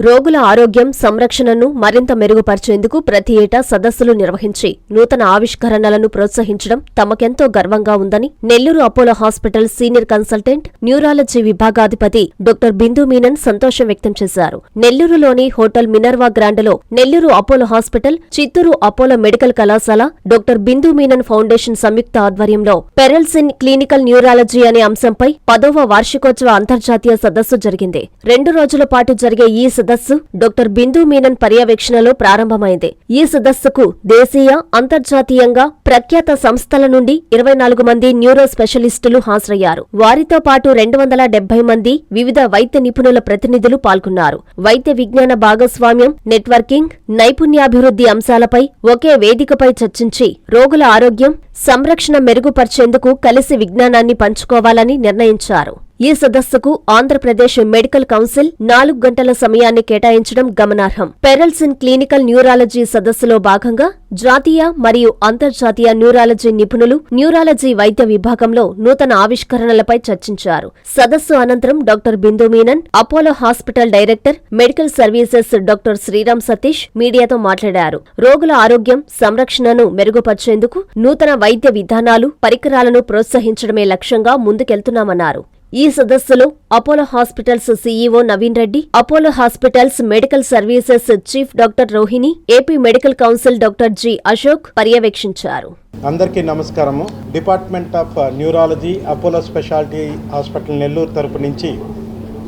రోగుల ఆరోగ్యం సంరక్షణను మరింత మెరుగుపర్చేందుకు ప్రతి ఏటా సదస్సులు నిర్వహించి నూతన ఆవిష్కరణలను ప్రోత్సహించడం తమకెంతో గర్వంగా ఉందని Nellore Apollo hospital senior consultant neurology విభాగాధిపతి డాక్టర్ బిందు మీనన్ సంతోషం వ్యక్తం చేశారు. నెల్లూరులోని హోటల్ మినర్వా గ్రాండ్లో నెల్లూరు అపోలో హాస్పిటల్, చిత్తూరు అపోలో మెడికల్ కళాశాల, డాక్టర్ బిందు మీనన్ ఫౌండేషన్ సంయుక్త ఆధ్వర్యంలో పెరల్స్ ఇన్ క్లినికల్ న్యూరాలజీ అనే అంశంపై 10వ వార్షికోత్సవ అంతర్జాతీయ సదస్సు జరిగింది. 2 రోజుల పాటు జరిగే ఈ సదస్సు డాక్టర్ బిందు మీనన్ పర్యవేక్షణలో ప్రారంభమైంది. ఈ సదస్సుకు దేశీయ, అంతర్జాతీయంగా ప్రఖ్యాత సంస్థల నుండి 24 మంది న్యూరో స్పెషలిస్టులు హాజరయ్యారు. వారితో పాటు 270 మంది వివిధ వైద్య నిపుణుల ప్రతినిధులు పాల్గొన్నారు. వైద్య విజ్ఞాన భాగస్వామ్యం, నెట్వర్కింగ్, నైపుణ్యాభివృద్ధి అంశాలపై ఒకే వేదికపై చర్చించి రోగుల ఆరోగ్యం, సంరక్షణ మెరుగుపర్చేందుకు కలిసి విజ్ఞానాన్ని పంచుకోవాలని నిర్ణయించారు. ఈ సదస్సుకు ఆంధ్రప్రదేశ్ మెడికల్ కౌన్సిల్ 4 గంటల సమయాన్ని కేటాయించడం గమనార్హం. పెరల్స్ ఇన్ క్లినికల్ న్యూరాలజీ సదస్సులో భాగంగా జాతీయ మరియు అంతర్జాతీయ న్యూరాలజీ నిపుణులు న్యూరాలజీ వైద్య విభాగంలో నూతన ఆవిష్కరణలపై చర్చించారు. సదస్సు అనంతరం doctor Bindu Menon, Apollo hospital director, medical services doctor Sriram Satish మీడియాతో మాట్లాడారు. రోగుల ఆరోగ్యం, సంరక్షణను మెరుగుపర్చేందుకు నూతన వైద్య విధానాలు, పరికరాలను ప్రోత్సహించడమే లక్ష్యంగా ముందుకెళ్తున్నామన్నారు. ఈ సదస్సులో Apollo hospitals CEO Naveen Reddy, Apollo hospitals medical services chief doctor Rohini, AP medical council doctor G Ashok పర్యవేక్షించారు. అందరికీ నమస్కారము. Department of neurology, Apollo speciality hospital Nellore తరపు నుంచి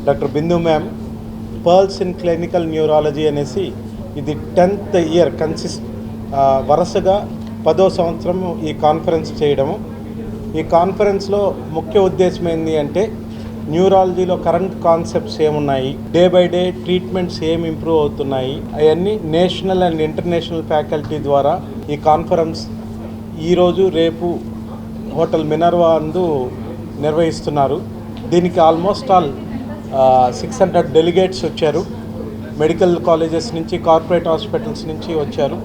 doctor Bindu ma'am pearls in clinical neurology అనేసి ఇది 10th ఇయర్ వరుసగా 10వ సంవత్సరం ఈ కాన్ఫరెన్స్ చేయడము. ఈ కాన్ఫరెన్స్లో ముఖ్య ఉద్దేశం ఏంటి అంటే న్యూరాలజీలో కరెంట్ కాన్సెప్ట్స్ ఏమున్నాయి, డే బై డే ట్రీట్మెంట్స్ ఏం ఇంప్రూవ్ అవుతున్నాయి, అవన్నీ నేషనల్ అండ్ ఇంటర్నేషనల్ ఫ్యాకల్టీ ద్వారా ఈ కాన్ఫరెన్స్ ఈరోజు రేపు హోటల్ మినర్వా అందు నిర్వహిస్తున్నారు. దీనికి ఆల్మోస్ట్ 600 డెలిగేట్స్ వచ్చారు. మెడికల్ కాలేజెస్ నుంచి, కార్పొరేట్ హాస్పిటల్స్ నుంచి వచ్చారు.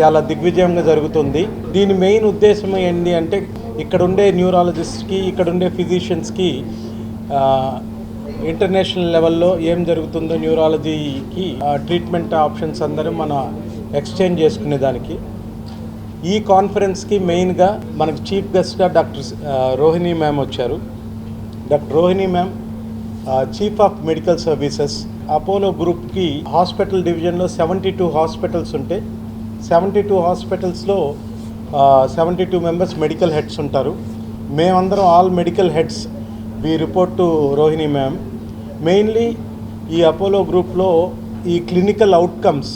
చాలా దిగ్విజయంగా జరుగుతుంది. దీని మెయిన్ ఉద్దేశం ఏంటి అంటే ఇక్కడుండే న్యూరాలజిస్ట్కి, ఇక్కడుండే ఫిజిషియన్స్కి ఇంటర్నేషనల్ లెవెల్లో ఏం జరుగుతుందో న్యూరాలజీకి ట్రీట్మెంట్ ఆప్షన్స్ అందరూ మన ఎక్స్చేంజ్ చేసుకునేదానికి ఈ కాన్ఫరెన్స్కి మెయిన్గా మనకు చీఫ్ గెస్ట్గా డాక్టర్ రోహిణి మ్యామ్ వచ్చారు. Doctor Rohini ma'am chief of medical services. Apollo గ్రూప్కి హాస్పిటల్ డివిజన్లో 72 హాస్పిటల్స్ ఉంటాయి. 72 హాస్పిటల్స్లో 72 మెంబర్స్ మెడికల్ హెడ్స్ ఉంటారు. మేమందరం all medical heads we report to Rohini ma'am. Mainly ఈ అపోలో గ్రూప్లో ఈ క్లినికల్ అవుట్కమ్స్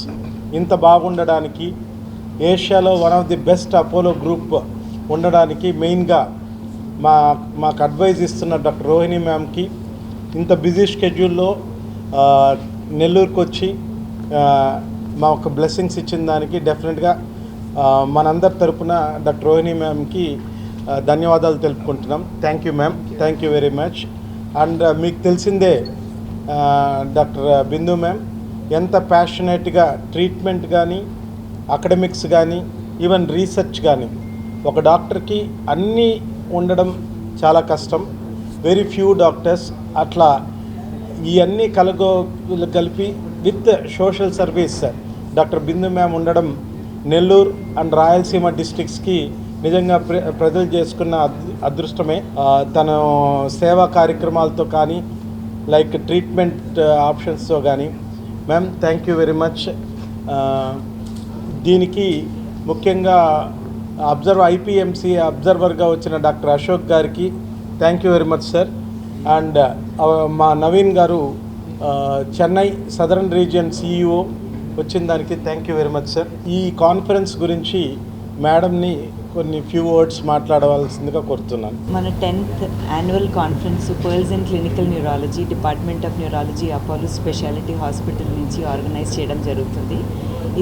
ఇంత బాగుండడానికి, ఏషియాలో one of the best Apollo group ఉండడానికి మెయిన్గా మాకు అడ్వైజ్ ఇస్తున్న డాక్టర్ రోహిణి మ్యామ్కి ఇంత బిజీ షెడ్యూల్లో నెల్లూరుకు వచ్చి మాకు బ్లెస్సింగ్స్ ఇచ్చిన దానికి డెఫినెట్గా మనందరి తరపున డాక్టర్ రోహిణి మ్యామ్కి ధన్యవాదాలు తెలుపుకుంటున్నాం. Thank you ma'am, thank you very much. And మీకు తెలిసిందే డాక్టర్ బిందు మ్యామ్ ఎంత ప్యాషనేట్గా ట్రీట్మెంట్ కానీ, అకాడమిక్స్ కానీ, ఈవెన్ రీసెర్చ్ కానీ, ఒక డాక్టర్కి అన్నీ ఉండడం చాలా కష్టం. వెరీ ఫ్యూ డాక్టర్స్ అట్లా ఇవన్నీ కలిపి with social service doctor Bindu ma'am ఉండడం నెల్లూరు అండ్ రాయలసీమ డిస్ట్రిక్ట్స్కి నిజంగా ప్రజలు చేసుకున్న అదృష్టమే. తను సేవా కార్యక్రమాలతో కానీ, లైక్ ట్రీట్మెంట్ ఆప్షన్స్తో కానీ. Ma'am thank you very much. దీనికి ముఖ్యంగా ఐపీఎంసీ అబ్జర్వర్గా వచ్చిన డాక్టర్ అశోక్ గారికి thank you very much sir. And మా నవీన్ గారు చెన్నై సదరన్ రీజియన్ సిఇఓ వచ్చిన దానికి thank you very much sir. ఈ కాన్ఫరెన్స్ గురించి మేడంని కొన్ని ఫ్యూ వర్డ్స్ మాట్లాడవలసిందిగా కోరుతున్నాను. మన 10th annual conference pearls in clinical neurology, department of neurology, Apollo speciality hospital నుంచి ఆర్గనైజ్ చేయడం జరుగుతుంది.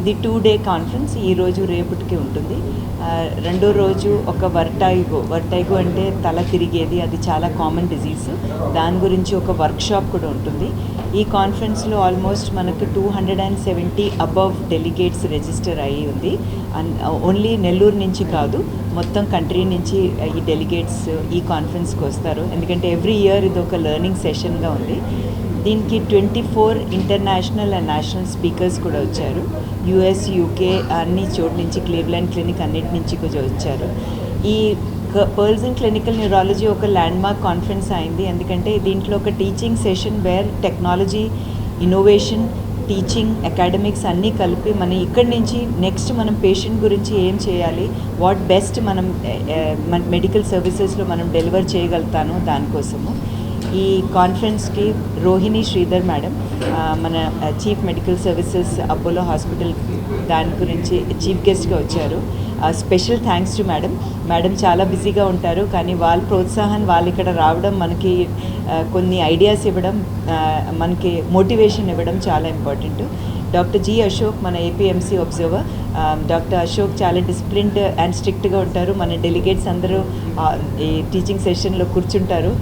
ఇది 2-day కాన్ఫరెన్స్. ఈరోజు రేపటికి ఉంటుంది. రెండో రోజు ఒక వర్టైగో అంటే తల తిరిగేది, అది చాలా కామన్ డిజీజ్. దాని గురించి ఒక వర్క్షాప్ కూడా ఉంటుంది. ఈ కాన్ఫరెన్స్లో ఆల్మోస్ట్ మనకు 270 అబవ్ డెలిగేట్స్ రిజిస్టర్ అయ్యి ఉంది. ఓన్లీ నెల్లూరు నుంచి కాదు, మొత్తం కంట్రీ నుంచి ఈ డెలిగేట్స్ ఈ కాన్ఫరెన్స్కి వస్తారు. ఎందుకంటే ఎవ్రీ ఇయర్ ఇది ఒక లెర్నింగ్ సెషన్గా ఉంది. దీనికి 24 ఇంటర్నేషనల్ అండ్ నేషనల్ స్పీకర్స్ కూడా వచ్చారు. యుఎస్, యూకే అన్ని చోట్ల నుంచి, క్లీవ్లాండ్ క్లినిక్ అన్నిటి నుంచి కూడా వచ్చారు. ఈ పర్ల్స్ ఇన్ క్లినికల్ న్యూరాలజీ ఒక ల్యాండ్మార్క్ కాన్ఫరెన్స్ అయింది, ఎందుకంటే దీంట్లో ఒక teaching session wear technology, innovation, teaching, academics అన్నీ కలిపి మనం ఇక్కడి నుంచి నెక్స్ట్ మనం పేషెంట్ గురించి ఏం చేయాలి, వాట్ బెస్ట్ మనం మెడికల్ సర్వీసెస్లో మనం డెలివర్ చేయగలుగుతాను దానికోసము. ఈ కాన్ఫరెన్స్కి రోహిణి శ్రీధర్ మేడం, మన chief medical services Apollo hospital, దాని గురించి చీఫ్ గెస్ట్గా వచ్చారు. స్పెషల్ థ్యాంక్స్ టు మేడం చాలా బిజీగా ఉంటారు, కానీ వాళ్ళ ప్రోత్సాహం, వాళ్ళు ఇక్కడ రావడం, మనకి కొన్ని ఐడియాస్ ఇవ్వడం, మనకి మోటివేషన్ ఇవ్వడం చాలా ఇంపార్టెంట్. డాక్టర్ జి అశోక్, మన ఏపీఎంసీ అబ్జర్వర్. డాక్టర్ అశోక్ చాలా డిసిప్లిన్డ్ అండ్ స్ట్రిక్ట్గా ఉంటారు. మన డెలిగేట్స్ అందరూ ఈ టీచింగ్ సెషన్లో కూర్చుంటారు.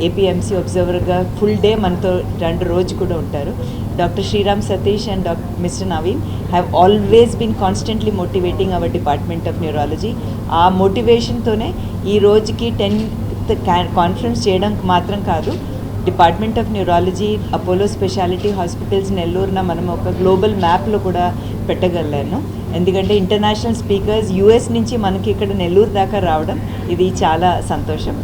ఏపీఎంసీ అబ్జర్వర్గా ఫుల్ డే మనతో 2 రోజు కూడా ఉంటారు. Dr. Sriram Satish and Mr. Naveen have always been constantly motivating our Department of Neurology. ఆ మోటివేషన్తోనే ఈ రోజుకి 10th కాన్ఫరెన్స్ చేయడం మాత్రం కాదు, department of neurology Apollo speciality hospitals నెల్లూరున మనం ఒక గ్లోబల్ మ్యాప్లో కూడా పెట్టగలను. ఎందుకంటే ఇంటర్నేషనల్ స్పీకర్స్ యూఎస్ నుంచి మనకి ఇక్కడ నెల్లూరు దాకా రావడం ఇది చాలా సంతోషం.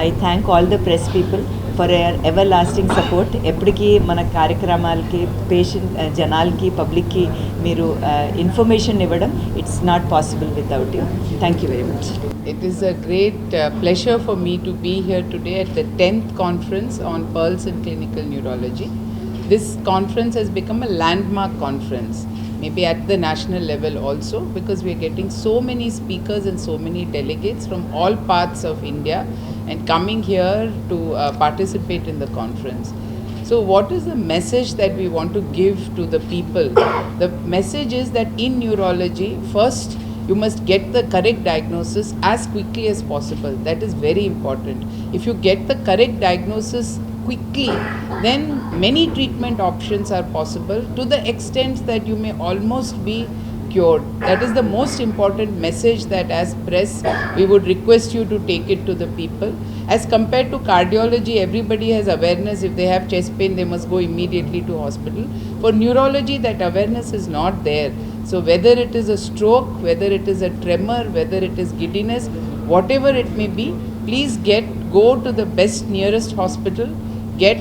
I thank all the press people for ever lasting support. ఎప్పటికీ మన కార్యక్రమాలకి, పేషెంట్ జనాలకి, పబ్లిక్కి మీరు ఇన్ఫర్మేషన్ ఇవ్వడం, it's not possible without you. Thank you very much. It is a great pleasure for me to be here today at the 10th conference on Pearls in Clinical Neurology. This conference has become a landmark conference, maybe at the national level also, because we are getting so many speakers and so many delegates from all parts of India and coming here to participate in the conference. So what is the message that we want to give to the people? The message is that in neurology, first you must get the correct diagnosis as quickly as possible. That is very important. If you get the correct diagnosis quickly, then many treatment options are possible to the extent that you may almost be cured. That is the most important message that as press we would request you to take it to the people. As compared to cardiology, everybody has awareness. If they have chest pain, they must go immediately to hospital. For neurology, that awareness is not there. So whether it is a stroke, whether it is a tremor, whether it is giddiness, whatever it may be, please go to the best nearest hospital, get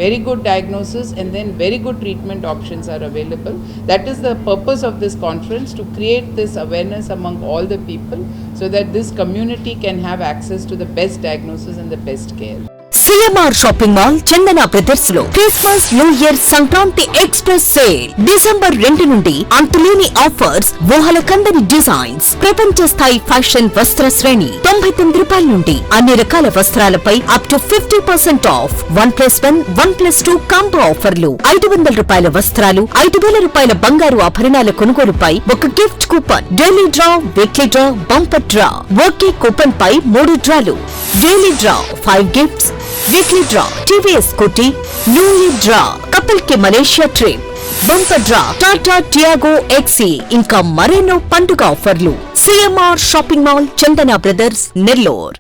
very good diagnosis, and then very good treatment options are available. That is the purpose of this conference, to create this awareness among all the people so that this community can have access to the best diagnosis and the best care. CMR shopping mall Chandana brothers లో Christmas, new year, Sankranti express sale December 2 నుండి అంతులేని offers, ఊహల కందని designs, ప్రపంచ స్థాయి fashion వస్త్ర శ్రేణి, 99 రూపాయల నుండి అన్ని రకాల వస్త్రాలపై అప్ టు 50% ఆఫ్, 1+1, 1+2 కాంబో ఆఫర్లు, 500 రూపాయల వస్త్రాలు, 5,000 రూపాయల బంగారు ఆభరణాల కొనుగోలుపై ఒక gift coupon, daily draw, weekly draw, bumper draw, ఒకే కూపన్ పై 3 డ్రాలు, daily draw 5 gifts, weekly draw TVS Scooty, new year draw couple కి Malaysia trip, bumper draw Tata Tiago XE, ఇంకా మరెన్నో పండుగ ఆఫర్లు. CMR shopping mall, Chandana brothers, Nellore.